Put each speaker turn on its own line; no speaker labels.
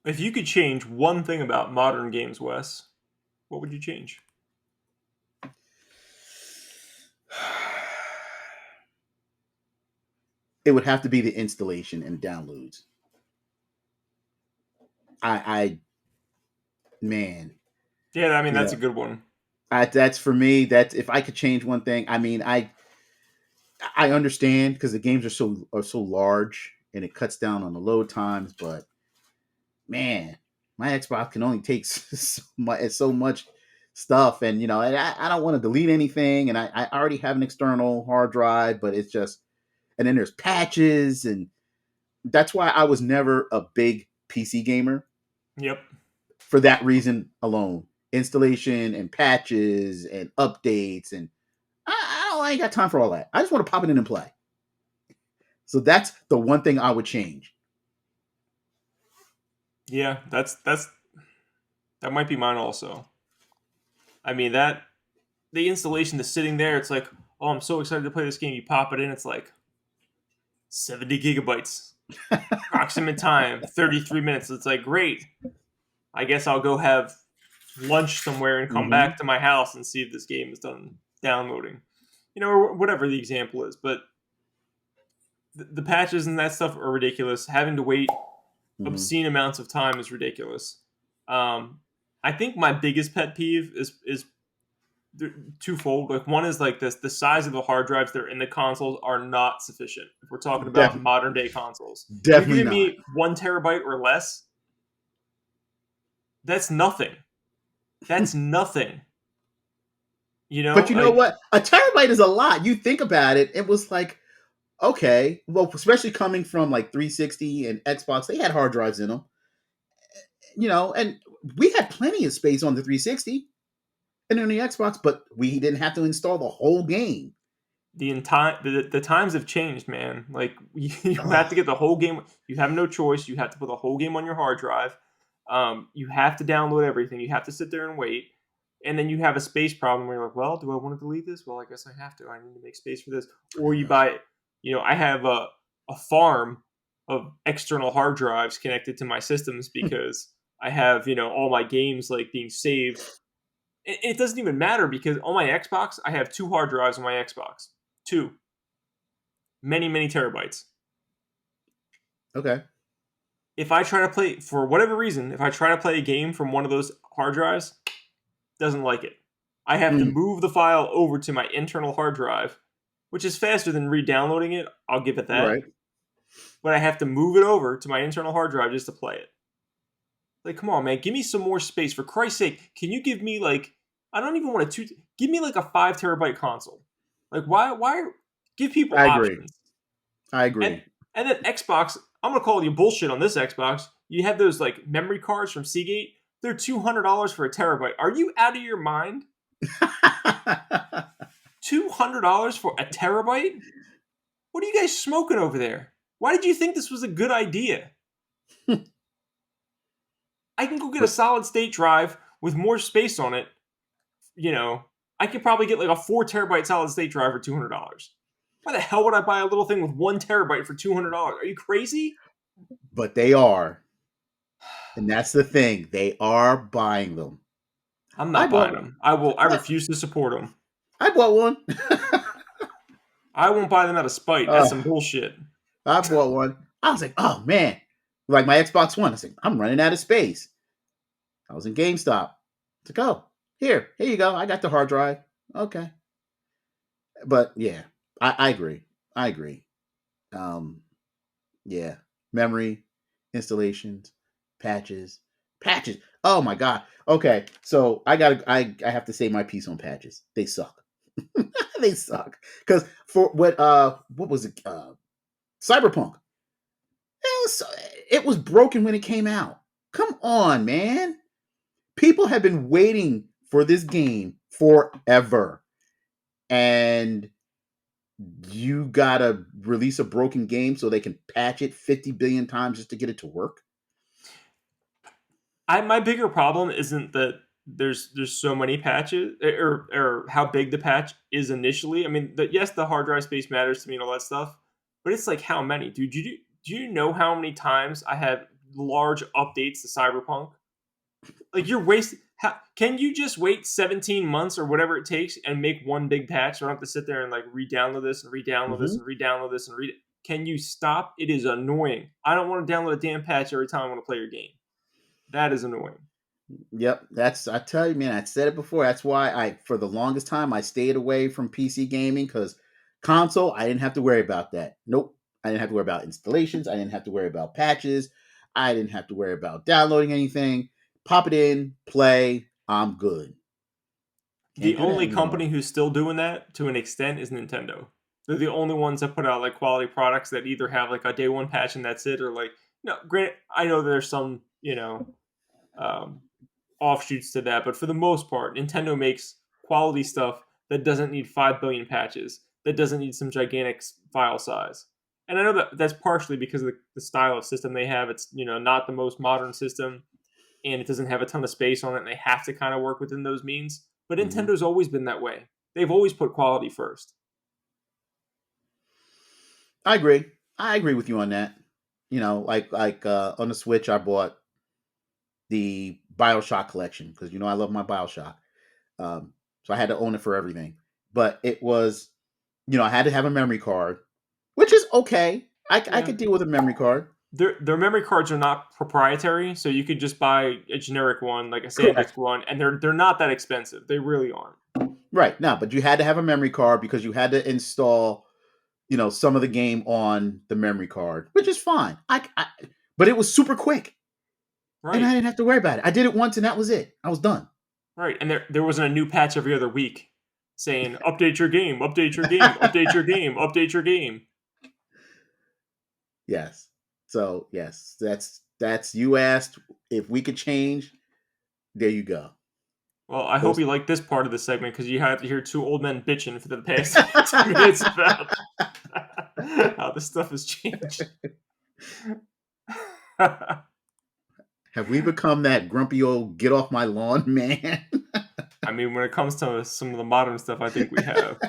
If you could change one thing about modern games, Wes, what would you change?
It would have to be the installation and downloads. I man,
Yeah, I mean
you
that's a
know,
good one.
that's for me. That's if I could change one thing. I mean, I understand because the games are so large and it cuts down on the load times. But man, my Xbox can only take so much stuff, and and I don't want to delete anything, and I already have an external hard drive, but it's just, and then there's patches, and that's why I was never a big PC gamer
Yep.
for that reason alone. Installation and patches and updates, and I ain't got time for all that. I just want to pop it in and play. So that's the one thing I would change.
Yeah, that might be mine also. I mean that the installation that's sitting there, it's like, oh, I'm so excited to play this game. You pop it in, it's like 70 gigabytes. Approximate time, 33 minutes. It's like, great. I guess I'll go have lunch somewhere and come
Hmm.
back to my house and see if this game is done downloading. Or whatever the example is. But the patches and that stuff are ridiculous. Having to wait
Hmm.
obscene amounts of time is ridiculous. Um, I think my biggest pet peeve is twofold. Like one is like this: the size of the hard drives that are in the consoles are not sufficient. If we're talking about
Def-
modern day consoles, you're
Definitely
giving
not.
me 1 terabyte or less. That's nothing. That's nothing.
But you know
Like
what? A terabyte is a lot. You think about it, it was like, okay, well, especially coming from like 360 and Xbox, they had hard drives in them, and we had plenty of space on the 360 and on the Xbox, but we didn't have to install the whole game.
the times have changed, man. Like you have to
Ugh.
get the whole game. You have no choice. You have to put the whole game on your hard drive. You have to download everything. You have to sit there and wait. And then you have a space problem where you're like, well, do I want to delete this? Well, I guess I have to. I need to make space for this. Or you buy, I have a farm of external hard drives connected to my systems because I have, all my games like being saved. It doesn't even matter because on my Xbox, I have two hard drives on my Xbox. Two. Many, many terabytes.
Okay.
If I try to play, for whatever reason, if I try to play a game from one of those hard drives, doesn't like it. I have to
Mm,
move the file over to my internal hard drive, which is faster than re-downloading it. I'll give it that.
right.
But I have to move it over to my internal hard drive just to play it. Like, come on, man, give me some more space. For Christ's sake, can you give me like I don't even want a two. Give me like a 5 terabyte console. Like, why give people
I agree.
options?
I
And
agree.
and then Xbox, I'm gonna call you bullshit on this Xbox. You have those like memory cards from Seagate. They're $200 for a terabyte. Are you out of your mind? $200 for a terabyte? What are you guys smoking over there? Why did you think this was a good idea? I can go get a
But
solid state drive with more space on it. You know, I could probably get like a 4 terabyte solid state drive for $200. Why the hell would I buy a little thing with 1 terabyte for $200? Are you crazy?
but they are, and that's the thing. They are buying them.
I'm
I
not buying
bought
them. I will. I
what?
refuse to support them.
I bought one.
I won't buy them out of spite. That's some
uh,
bullshit.
I bought one. I was like, oh man, like my Xbox One. I was like, I'm running out of space. I was in GameStop. To go here you go. I got the hard drive. Okay, but yeah, I agree. I agree. Um, yeah, memory, installations, patches, patches. Oh my god. Okay, so I have to say my piece on patches. They suck. They suck because for what was it? Cyberpunk. Was, it was broken when it came out. Come on, man. People have been waiting for this game forever, and you gotta release a broken game so they can patch it 50 billion times just to get it to work.
I My bigger problem isn't that there's so many patches or how big the patch is initially. I mean, yes, the hard drive space matters to me and all that stuff, but it's like how many, dude? Do you know how many times I have large updates to Cyberpunk. Like you're wasting. Can you just wait 17 months or whatever it takes and make one big patch? So I don't have to sit there and like re-download this and re-download this
Hmm.
and re-download this and read it. Can you stop? It is annoying. I don't want to download a damn patch every time I want to play your game. That is annoying.
Yep, that's I tell you, man. I said it before. That's why for the longest time, I stayed away from PC gaming because console, I didn't have to worry about that. Nope, I didn't have to worry about installations. I didn't have to worry about patches. I didn't have to worry about downloading anything. Pop it in, play. I'm good.
The
Can't do that
only
anymore.
company who's still doing that to an extent is Nintendo. They're the only ones that put out like quality products that either have like a day one patch and that's it, or like no. Grant, I know there's some um, offshoots to that, but for the most part, Nintendo makes quality stuff that doesn't need 5 billion patches, that doesn't need some gigantic file size. And I know that that's partially because of the style of system they have. It's not the most modern system, and it doesn't have a ton of space on it, and they have to kind of work within those means. But
Hmm.
Nintendo's always been that way. They've always put quality first.
I agree. I agree with you on that. On the Switch, I bought the Bioshock collection because I love my Bioshock. So I had to own it for everything. But it was, I had to have a memory card, which is okay. I
Yeah,
could deal with a memory card.
their memory cards are not proprietary, so you could just buy a generic one, like a SanDisk
Correct.
one, and they're not that expensive. They really aren't.
Right. No, but you had to have a memory card because you had to install, some of the game on the memory card, which is fine. But it was super quick and I
Right,
didn't have to worry about it. I did it once and that was it. I was done.
right. And there wasn't a new patch every other week saying update your game, update your game, update your game, update your game.
Yes. So, yes, that's you asked if we could change. There you go.
Well, I hope
Those
you like this part of the segment because you have to hear two old men bitching for the past 2 minutes about how this stuff has changed.
Have we become that grumpy old get off my lawn man?
I mean, when it comes to some of the modern stuff, I think we have.